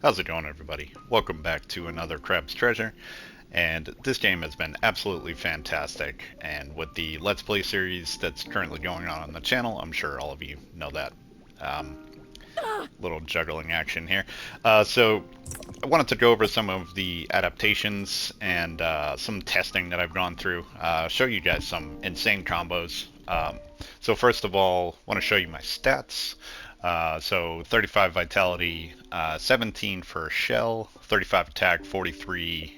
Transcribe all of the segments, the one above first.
How's it going, everybody? Welcome back to another Crab's Treasure, and this game has been absolutely fantastic, and with the Let's Play series that's currently going on the channel, I'm sure all of you know that. Um, Little juggling action here. So I wanted to go over some of the adaptations and some testing that I've gone through, show you guys some insane combos. So first of all, I want to show you my stats. So 35 vitality, 17 for shell, 35 attack, 43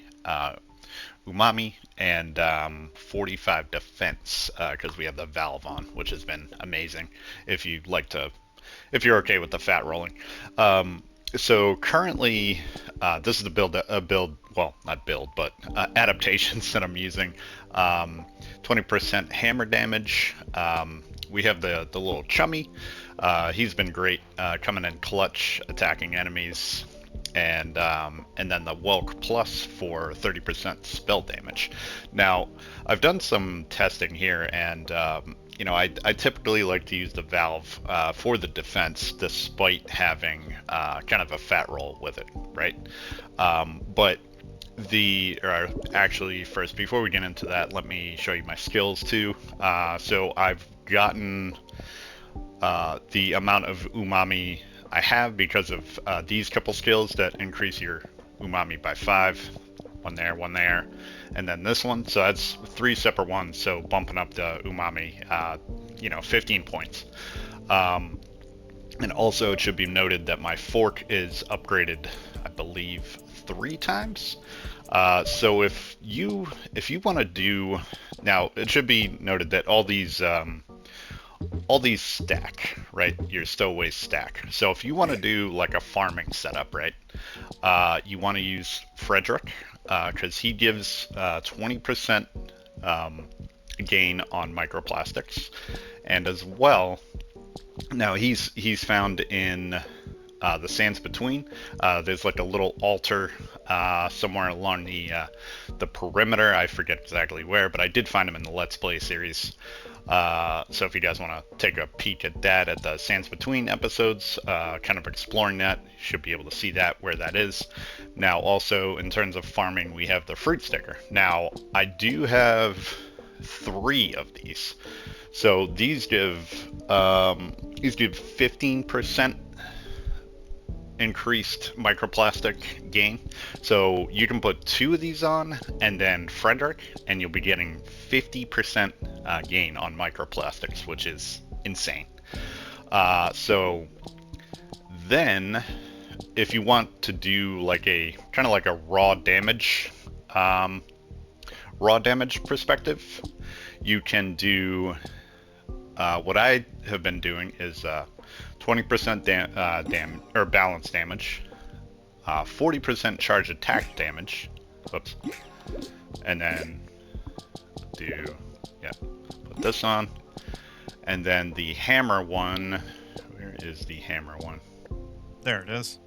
umami, and 45 defense, because we have the valve on, which has been amazing if you like to, if you're okay with the fat rolling. So currently, this is the build, well, not build, but adaptations that I'm using. 20% hammer damage. We have the little chummy. He's been great, coming in clutch, attacking enemies, and then the Welk Plus for 30% spell damage. Now, I've done some testing here, and you know, I typically like to use the valve for the defense, despite having kind of a fat roll with it, right? But actually, first, before we get into that, let me show you my skills too. So I've gotten the amount of umami I have because of these couple skills that increase your umami by 5. One there, and then this one. So that's 3 separate ones, so bumping up the umami, you know, 15 points. And also it should be noted that my fork is upgraded, I believe, 3 times. So if you want to do, now it should be noted that all these stack, right? Your stowaways stack. So if you want to do like a farming setup, right? You want to use Frederick, because he gives 20% gain on microplastics, and as well, now he's found in the sands between. There's like a little altar somewhere along the perimeter. I forget exactly where, but I did find him in the Let's Play series. So if you guys want to take a peek at that, at the Sands Between episodes, kind of exploring that, you should be able to see that, where that is. Now also, in terms of farming, we have the fruit sticker. Now, I do have 3 of these. So these give 15% increased microplastic gain. So you can put 2 of these on, and then Frederick, and you'll be getting 50% gain on microplastics, which is insane. So then, if you want to do like a kind of like a raw damage perspective, you can do what I have been doing is 20% damage or balance damage, 40% charge attack damage. Whoops. And then put this on, and then the hammer one. Where is the hammer one? There it is.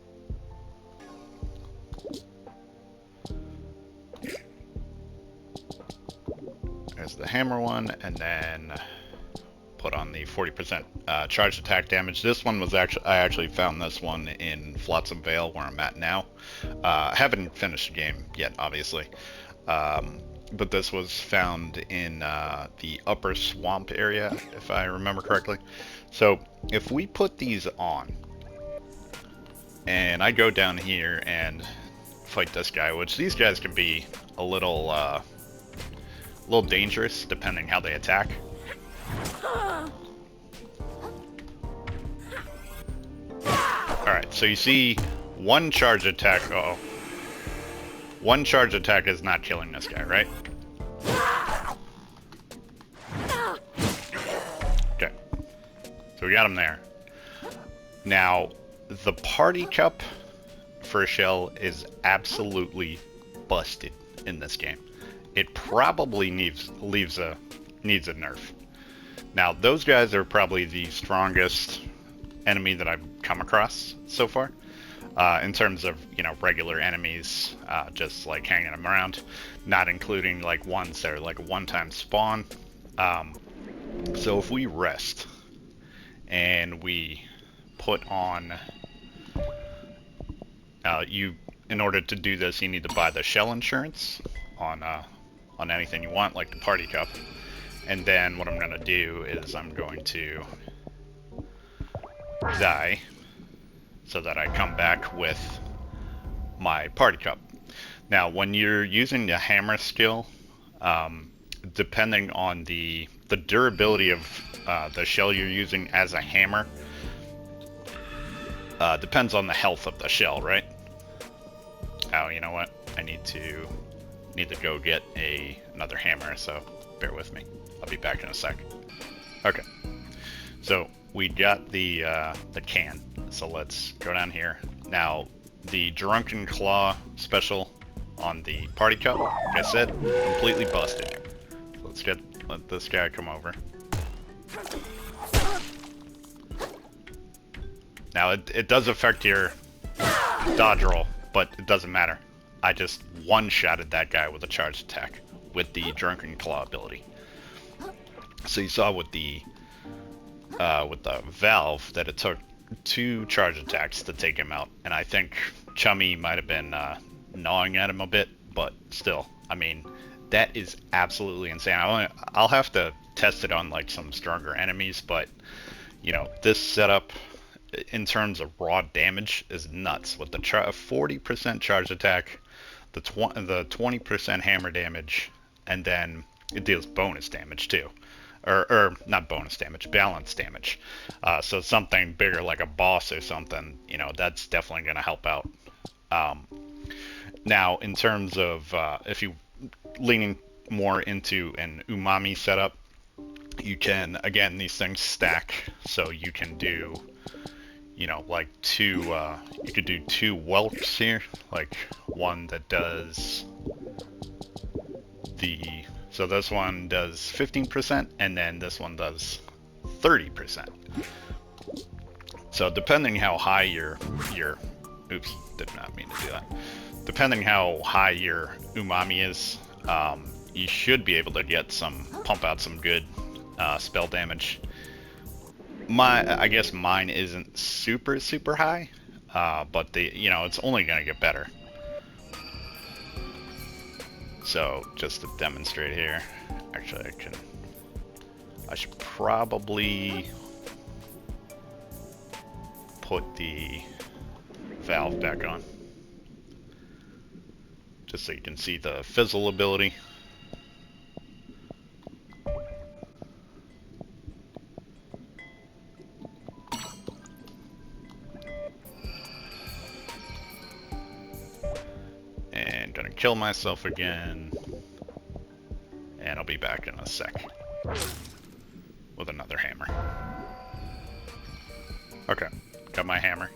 There's the hammer one, and then put on the 40% charge attack damage. This one was I actually found this one in Flotsam Vale, where I'm at now. I haven't finished the game yet, obviously, but this was found in the upper swamp area, if I remember correctly. So if we put these on, and I go down here and fight this guy, which these guys can be a little dangerous depending how they attack. Alright, so you see one charge attack. Uh-oh. One charge attack is not killing this guy, right? Okay. So we got him there. Now, the party cup for shell is absolutely busted in this game. It probably needs a nerf. Now, those guys are probably the strongest enemy that I've come across so far, in terms of, you know, regular enemies, just like hanging them around, not including like ones that are like a one-time spawn. So if we rest and we put on In order to do this, you need to buy the shell insurance on anything you want, like the party cup. And then what I'm gonna do is I'm going to die so that I come back with my party cup. Now, when you're using the hammer skill, depending on the durability of the shell you're using as a hammer, depends on the health of the shell, right? Oh, you know what? I need to go get another hammer, so bear with me. I'll be back in a sec. Okay, so we got the can, so let's go down here. Now, the Drunken Claw special on the party cup, like I said, completely busted. So let this guy come over. Now, it does affect your dodge roll, but it doesn't matter. I just one-shotted that guy with a charged attack with the Drunken Claw ability. So you saw with the valve that it took 2 charge attacks to take him out, and I think Chummy might have been gnawing at him a bit, but still, I mean, that is absolutely insane. I'll have to test it on like some stronger enemies, but you know, this setup in terms of raw damage is nuts with the 40% charge attack, the 20% hammer damage, and then it deals bonus damage too. Or not bonus damage, balance damage. So something bigger like a boss or something, you know, that's definitely going to help out. Now, in terms of if you leaning more into an umami setup, you can, again, these things stack, so you can do, you know, like you could do 2 whelks here, like one that does so this one does 15%, and then this one does 30%. So depending how high your oops, did not mean to do that. Depending how high your umami is, you should be able to pump out some good spell damage. I guess mine isn't super high, but you know, it's only gonna get better. So just to demonstrate here, actually I should probably put the valve back on, just so you can see the fizzle ability. And gonna kill myself again, and I'll be back in a sec with another hammer. Okay, got my hammer.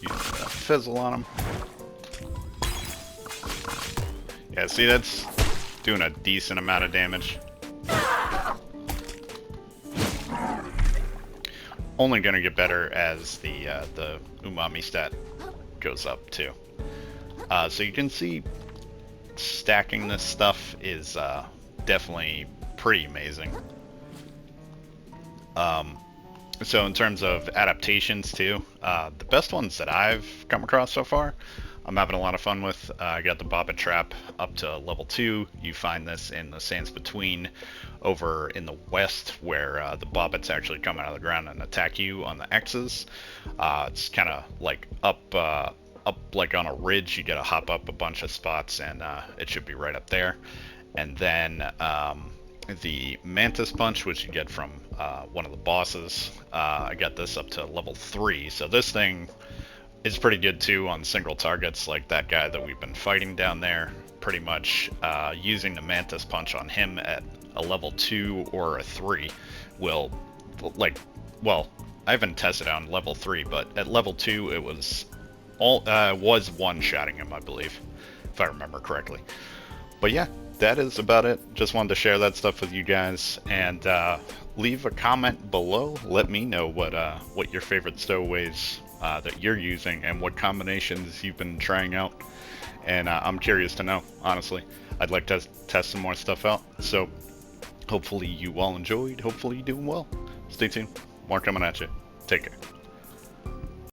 Use the fizzle on him. Yeah, see, that's doing a decent amount of damage. Only gonna get better as the umami stat goes up too. So you can see stacking this stuff is definitely pretty amazing. So in terms of adaptations too, the best ones that I've come across so far, I'm having a lot of fun with. I got the Bobbit Trap up to level 2. You find this in the Sands Between over in the west, where the bobbits actually come out of the ground and attack you on the X's. It's kind of like up like on a ridge. You gotta hop up a bunch of spots, and it should be right up there. And then the Mantis Punch, which you get from one of the bosses, I got this up to level 3. So this thing is pretty good too on single targets, like that guy that we've been fighting down there. Pretty much using the Mantis Punch on him at a level 2 or a 3 will, like, well, I haven't tested on level 3, but at level 2 it was one-shotting him, I believe, if I remember correctly. But yeah, that is about it. Just wanted to share that stuff with you guys, and leave a comment below. Let me know what your favorite stowaways that you're using and what combinations you've been trying out. And I'm curious to know, honestly. I'd like to test some more stuff out. So hopefully you all enjoyed. Hopefully you're doing well. Stay tuned. More coming at you. Take care.